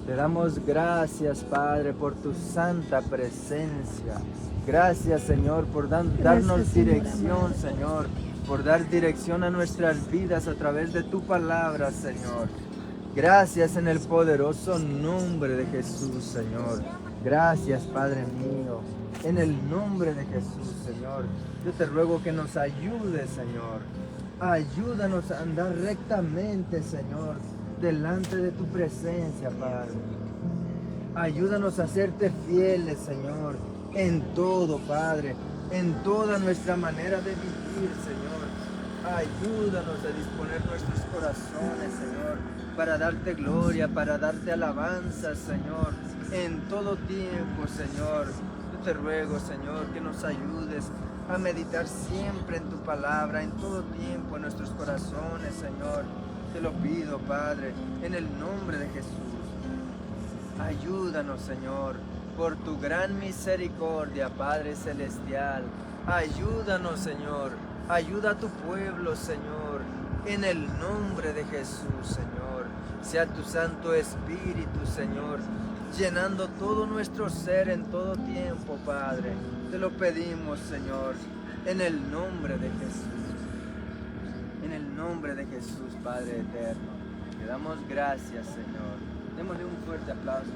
Te damos gracias, Padre, por tu santa presencia. Gracias, Señor, por darnos dirección, Señor, por dar dirección a nuestras vidas a través de tu palabra, Señor. Gracias en el poderoso nombre de Jesús, Señor. Gracias, Padre mío. En el nombre de Jesús, Señor. Yo te ruego que nos ayudes, Señor. Ayúdanos a andar rectamente, Señor, delante de tu presencia, Padre. Ayúdanos a serte fieles, Señor, en todo, Padre, en toda nuestra manera de vivir, Señor. Ayúdanos a disponer nuestros corazones, Señor, para darte gloria, para darte alabanza, Señor, en todo tiempo, Señor. Yo te ruego, Señor, que nos ayudes a meditar siempre en tu palabra, en todo tiempo, en nuestros corazones, Señor. Te lo pido, Padre, en el nombre de Jesús. Ayúdanos, Señor, por tu gran misericordia, Padre Celestial. Ayúdanos, Señor. Ayuda a tu pueblo, Señor. En el nombre de Jesús, Señor. Sea tu Santo Espíritu, Señor, llenando todo nuestro ser en todo tiempo, Padre. Te lo pedimos, Señor, en el nombre de Jesús. En el nombre de Jesús, Padre eterno. Te damos gracias, Señor. Démosle un fuerte aplauso.